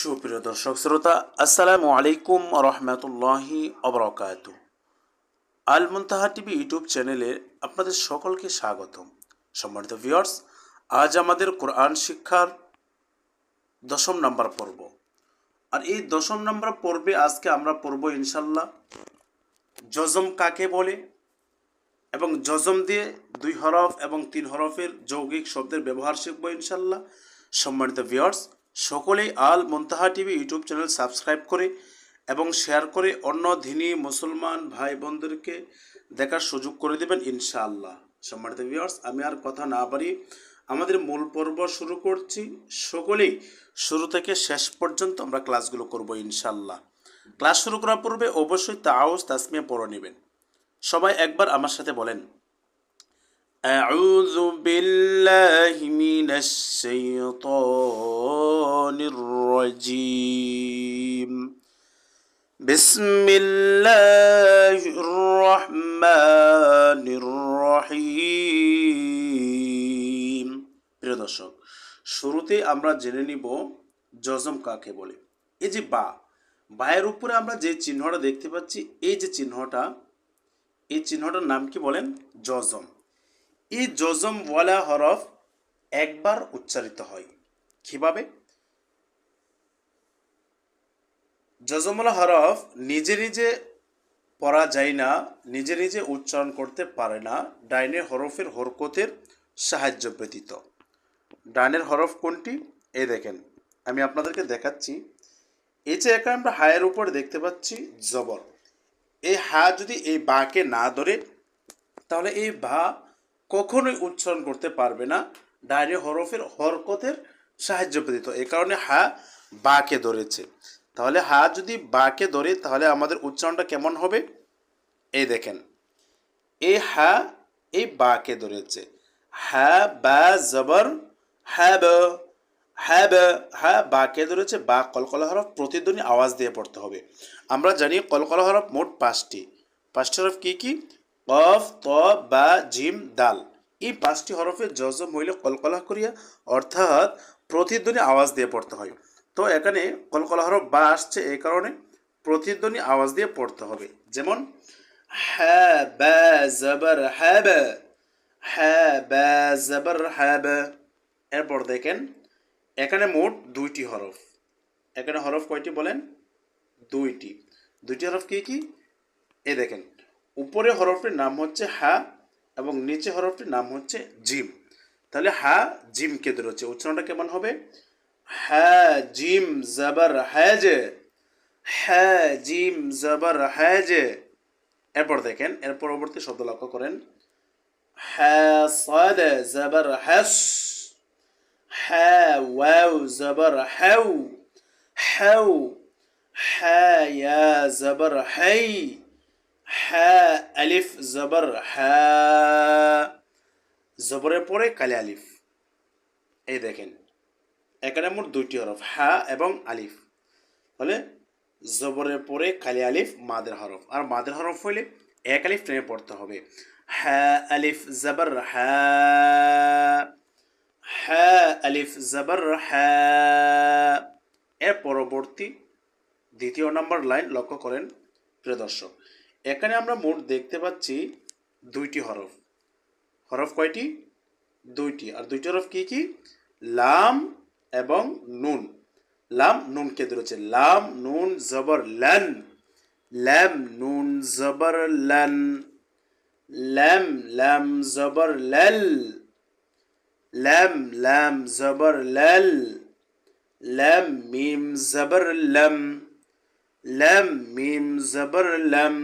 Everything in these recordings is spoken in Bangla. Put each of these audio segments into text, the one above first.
সুপ্রিয় দর্শক শ্রোতা, আসসালামু আলাইকুম রহমতুল্লাহি অবরাকাতু। আল মুনতাহা টিভি ইউটিউব চ্যানেলে আপনাদের সকলকে স্বাগতম। সম্মানিত ভিউয়ার্স, আজ আমাদের কোরআন শিক্ষার 10 নম্বর পর্ব। আর এই 10 নম্বর পর্বে আজকে আমরা পড়ব ইনশাল্লাহ জজম কাকে বলে এবং জজম দিয়ে 2 হরফ এবং 3 হরফের যৌগিক শব্দের ব্যবহার শিখব ইনশাল্লাহ। সম্মানিত ভিউয়ার্স, সকলেই আল মুনতাহা টিভি ইউটিউব চ্যানেল সাবস্ক্রাইব করে এবং শেয়ার করে অন্য দিনী মুসলমান ভাই বোনদেরকে দেখার সুযোগ করে দেবেন ইনশাআল্লাহ। সম্মানিত ভিউয়ার্স, আমি আর কথা না বাড়িয়ে আমাদের মূল পর্ব শুরু করছি। সকলেই শুরু থেকে শেষ পর্যন্ত আমরা ক্লাসগুলো করব ইনশাআল্লাহ। ক্লাস শুরু করার পূর্বে অবশ্যই তাআউজ তাসমিয়া পড়ে নেবেন। সবাই একবার আমার সাথে বলেন, আউযু বিল্লাহি মিনাশ শাইতানির রাজীম। বিসমিল্লাহির রহমানির রহিম। প্রিয় দর্শক, শুরুতে আমরা জেনে নিব জজম কাকে বলে। এই যে বায়ের উপরে আমরা যে চিহ্নটা দেখতে পাচ্ছি, এই যে চিহ্নটা, এই চিহ্নটার নাম কি বলেন? জজম। এই জজম ওয়ালা হরফ একবার উচ্চারিত হয়। কিভাবে? জজমওয়ালা হরফ নিজে নিজে পড়া যায় না, নিজে নিজে উচ্চারণ করতে পারে না ডাইনের হরফের হরকতের সাহায্য ব্যতীত। ডাইনের হরফ কোনটি? এই দেখেন, আমি আপনাদেরকে দেখাচ্ছি। এই যে এখানে আমরা হায়ের উপর দেখতে পাচ্ছি জবর। এই হা যদি এই বাকে না ধরে, তাহলে এই বা কখনোই উচ্চারণ করতে পারবে না ডাইনের হরফের হরকতের সাহায্য ব্যতীত। এই কারণে হা বাকে ধরেছে। তাহলে হা যদি বাকে ধরে, তাহলে আমাদের উচ্চারণটা কেমন হবে? এই দেখেন, এই হা এই বাকে ধরেছে। হা বা জবর হ্যাব, হ্যাব, হা বাকে ধরেছে। বা কলকলা হরফ প্রতিধ্বনি আওয়াজ দিয়ে পড়তে হবে। আমরা জানি কলকলা হরফ মোট 5টি। 5টি হরফ কি কি? কফ, ত, বা, জিম, দাল। এই 5টি হরফে জজম হইলে কলকলা করিয়া, অর্থাৎ প্রতিধ্বনি আওয়াজ দিয়ে পড়তে হয়। তো এখানে কলকলা হরফ বা আসছে, এই কারণে প্রতিধ্বনি আওয়াজ দিয়ে পড়তে হবে। যেমন হ্যাঁ বা জবর হ্যাব, হ্যাঁ বা জবর হ্যাব। এরপর দেখেন, এখানে মোট 2টি হরফ। এখানে হরফ কয়টি বলেন? 2টি। 2টি হরফ কি কি? এই দেখেন, উপরে হরফটির নাম হচ্ছে হা এবং নিচে হরফটির নাম হচ্ছে জিম। তাহলে হা জিমকে ধরেছে। উচ্চারণটা কেমন হবে? হ্যাঁ জিম জবর হ্যাজ, হ্যাঁ জিম জবর হ্যাজ। এরপর দেখেন, এর পরবর্তী শব্দ লক্ষ্য করেন। হ্যাঁ সাদ জবর হ্যাস, হ্যাঁ ওয়াও জবর হ্যাউ, হ্যাউ। হ্যাঁ ইয়া জবর হাই, হ্যাঁ আলিফ জবর হ্যাঁ। জবরের পরে কালি আলিফ। এই দেখেন, এখানে মোট 2টি হরফ, হা এবং আলিফ। তাহলে জবরের পরে কালি আলিফ মাদের হরফ। আর মাদের হরফ হইলে এক আলিফ টেনে পড়তে হবে। হ্যাঁ আলিফ জবর হ্যাঁ, হ্যাঁ আলিফ জবর হ্যাঁ। এর পরবর্তী 2য় নম্বর লাইন লক্ষ্য করেন প্রিয় দর্শক। এখানে আমরা মোট দেখতে পাচ্ছি 2টি হরফ। হরফ কয়টি? 2টি। আর 2টি হরফ কি কি? লাম এবং নুন। লাম নুনকে ধরেছে। লাম নুন জবর লান, লাম নুন জবর লান, লাম লাম জবর লাল, লাম লাম জবর লাল, লাম মিম জবর লাম, লাম মিম জবর লাম,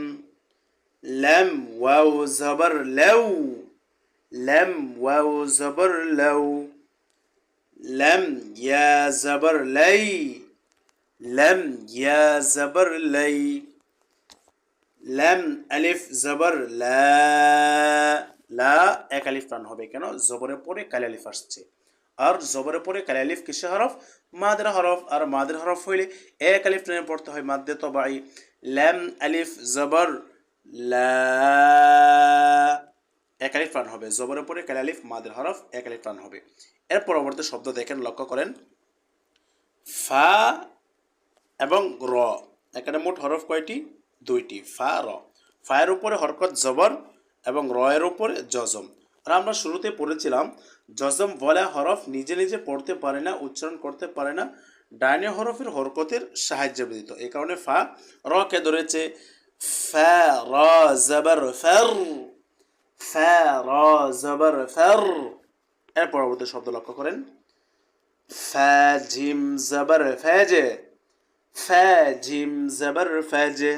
লাম ওয়াও জবর লাউ, লাম ওয়াও জবর লাউ, লাম ইয়া জবর লাই, লাম ইয়া জবর লাই, লাম আলিফ জবর লা। লা এক আলিফ টান হবে, কেন? জবরের পরে কালি আলিফ আসছে। আর জবরের পরে কালি আলিফ কিসের হরফ? মাদের হরফ। আর মাদের হরফ হইলে এক আলিফ টেনে পড়তে হয় মাদ্দে তবাই। লাম আলিফ জবর লা, এক আলিফ টান হবে। জবরের পরে কালি আলিফ মাদের হরফ, এক আলিফ টান হবে। এর পরবর্তী শব্দ দেখেন, লক্ষ্য করেন। ফা এবং র। এখানে মোট হরফ কয়টি? দুইটি, ফা র। ফায়ের উপরে হরকত জবর এবং র এর উপরে জজম। আর আমরা শুরুতে পড়েছিলাম জজম বলা হরফ নিজে নিজে পড়তে পারে না, উচ্চারণ করতে পারে না, ডাইনে হরফের হরকতের সাহায্য ব্যতীত। এই কারণে ফা র কে ধরেছে। ফা র জবর ফর, ফা র জবর ফর। এর পরবর্তী শব্দ লক্ষ্য করেন। ফা জিম জবর ফাজে, ফা জিম জবর ফাজে।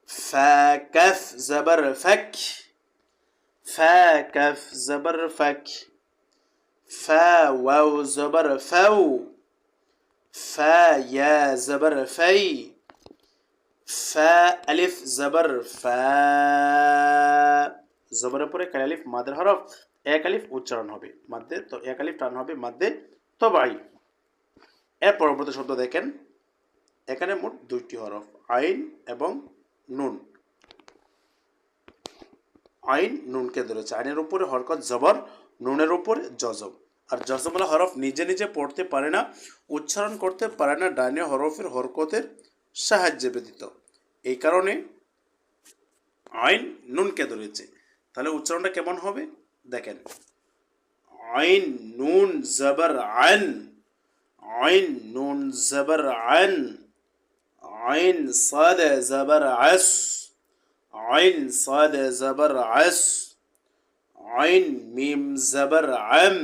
ফা কফ জবর ফক, ফা কফ জবর ফক। ফা ওয়াও জবর ফাও, ফা ইয়া জবর ফাই। ফা আলিফ জবর ফা। জবরের পরে কাল আলিফ মাদের হরফ, এক আলিফ উচ্চারণ হবে মাদ্দে, তো এক আলিফ টান হবে মাদ্দে তবাই। এর পরবর্তী শব্দ দেখেন, এখানে মোট দুইটি হরফ, আইন এবং নুন। আইন নুনকে ধরেছে, আইনের উপরে হরকত জবর, নুনের উপরে জজম। আর জজমওয়ালা হরফ নিজে নিজে পড়তে পারে না, উচ্চারণ করতে পারে না ডাইনে হরফের হরকতের সাহায্যে ব্যতীত। এই কারণে আইন নুনকে ধরেছে। তাহলে উচ্চারণটা কেমন হবে দেখেন। আইন নুন জবর আন, আইন নুন জবর আন। আইন সাদ জবর আস, আইন সাদ জবর আস। আইন মিম জবর আম,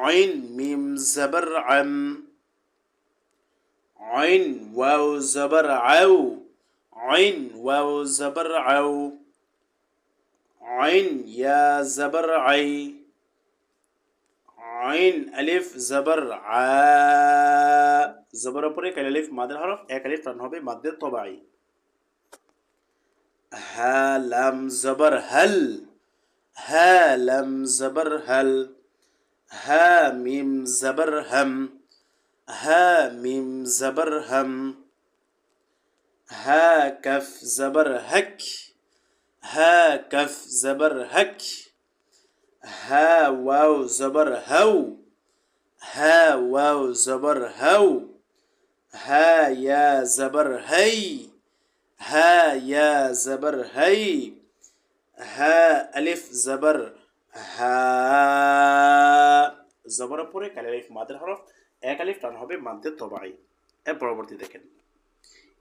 আইন মিম জবর আম। আইন ওয়াও জবর আও, আইন ওয়াও জবর আও। আইন ইয়া জবর আই। আইন আলিফ জবর আ। জবরের পরে কাল আলিফ মাদের হরফ, এক আলিফ টান হবে মাদ্দে তবাই। হা লাম জবর হল, হা লাম জবর হল। হা মিম জবর হম, হা মিম জবর হম। হা কফ জবর হক, হা কফ জবর হক। হা ওয়াও জবর হাউ, হা ওয়াও জবর হাউ। হা ইয়া জবর হাই, হা ইয়া জবর হাই। হা আলিফ জবর হা। জবরের পরে কাল আলিফ মাদের হরফ, এক আলিফ টান হবে মাদ্দে তবাই। এর পরবর্তী দেখেন,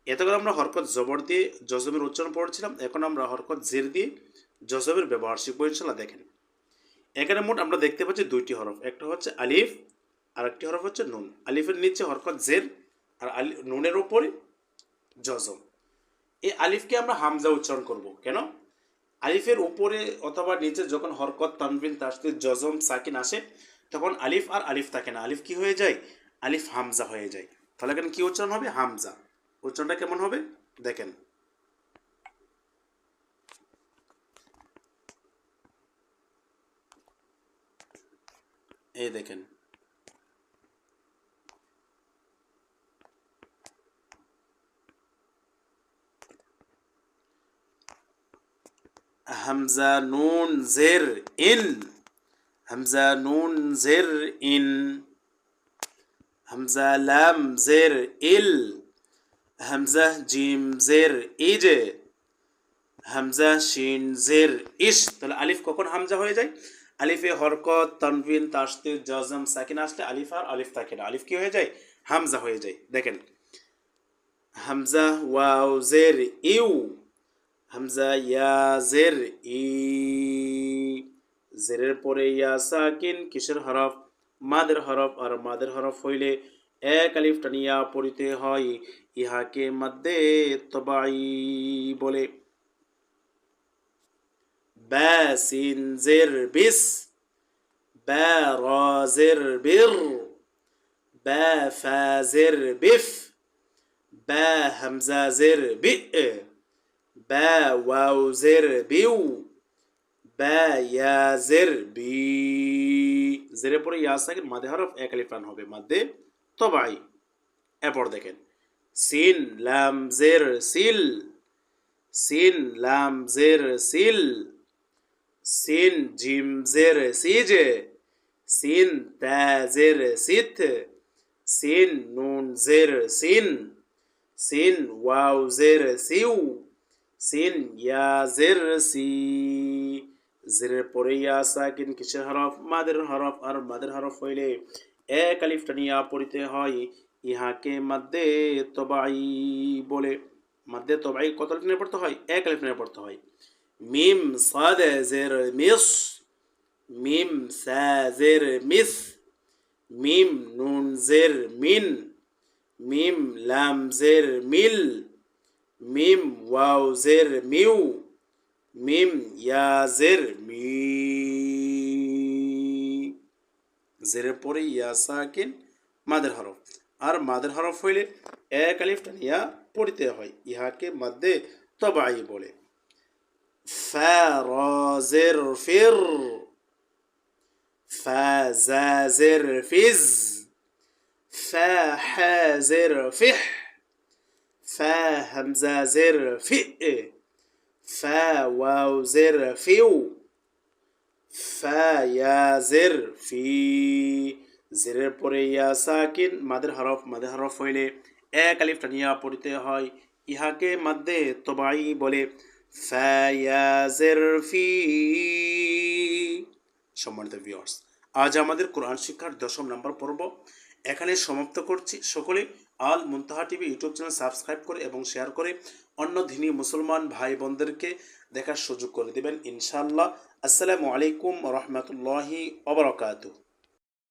এতক্ষণ আমরা হরকত জবর দিয়ে জজমের উচ্চারণ পড়ছিলাম, এখন আমরা হরকত জের দিয়ে জজমের ব্যবহার শিখবো ইনশাল্লাহ। দেখেন এখানে মোট আমরা দেখতে পাচ্ছি দুইটি হরফ, একটা হচ্ছে আলিফ আর একটি হরফ হচ্ছে নুন। আলিফের নিচে হরকত জের আর নুনের উপরে জজম। এই আলিফকে আমরা হামজা উচ্চারণ করব। কেন? আলিফের উপরে অথবা নিচে যখন হরকত তানবিন তাসদীদ জজম সাকিন আসে, তখন আলিফ আর আলিফ থাকে না, আলিফ কি হয়ে যায়? আলিফ হামজা হয়ে যায়। তাহলে এখানে কি উচ্চারণ হবে? হামজা। উচ্চারণটা কেমন হবে দেখেন। এই দেখেন, হামজা নুন জের ইন, হামজা নুন জের ইন। হামজা লাম জের ইল, হামজা জিম জের ইজে। হামজা শিন জের ইশ। তাহলে আলিফ কখন হামজা হয়ে যায়? আলিফে হরকত তানবিন তাসদীদ জজম সাকিন আসলে আলিফ আর আলিফ থাকে না, আলিফ কি হয়ে যায়? হামজা হয়ে যায়। দেখেন হামজা ওয়াও জের ইউ, হামজা ইয়া জের ই। জেরের পরে ইয়া সাকিন কিসের হরফ? মাদের হরফ। আর মাদের হরফ হইলে এক আলিফ টানিয়া পড়িতে হয়, ইহাকে মাদ্দে তবাই বলে। বা সিন জের বিস, বা র জের বির। বা ফা জের বিফ, বা হামজা জের বি। বা ওয়াও জের বিউ, বা ইয়া জের বি। জেরের পরে ইয়া সাকিন মাদে হরফ, এক আলিফ টান হবে মাদ্দে তবাই। এরপর দেখেন সিন লাম জের সিল, সিন লাম জের সিল। সিন জিম জের সিজে, সিন তা জের সিথ। সিন নুন জের সিন সিন ওয়াও জের সিউ সিন ইয়া জের সি জেরের পরে ইয়া সাকিন কিসের হরফ মাদের হরফ আর মাদের হরফ হইলে এক আলিফ টানিয়া পড়িতে হয় ইহাকে মাদ্দে তবাই বলে মাদ্দে তবাই কত আলিফ টানিয়ে পড়তে হয় এক আলিফ টানিয়ে পড়তে হয় মিম সাদ জের মিস মিম সা জের মিস মিম নুন জের মিন মিম লাম জের মিল মিম ওয়াও জের মিউ মিম ইয়া জের মি জেরের পরে ইয়া সাকিন মাদের হরফ আর মাদের হরফ হইলে এক আলিফ টানিয়া পড়িতে হয় ইহাকে মাদ্দে তবাই বলে ফা র জের ফির ফা জা জের ফিজ ফা হা জের ফিহ ফা হামজা জের ফি ফা ওয়াও জের ফিউ ফা ইয়া জের ফি জেরের পরে ইয়া সাকিন মাদের হরফ হইলে এক আলিফ টানিয়া পড়িতে হয় ইহাকে মাদ্দে তবাই বলে ফা ইয়া জের ফি। সম্মানিত ভিউয়ার্স, আজ আমাদের কোরআন শিক্ষার 10ম নম্বর পর্ব এখানে সমাপ্ত করছি। সকলে আল মুনতাহা টিভি ইউটিউব চ্যানেল সাবস্ক্রাইব করে এবং শেয়ার করে অন্য দিনী মুসলমান ভাই বোনদেরকে দেখার সুযোগ করে দেবেন ইনশাআল্লাহ। আসসালামু আলাইকুম ওয়া রাহমাতুল্লাহি ওয়া বারাকাতুহু।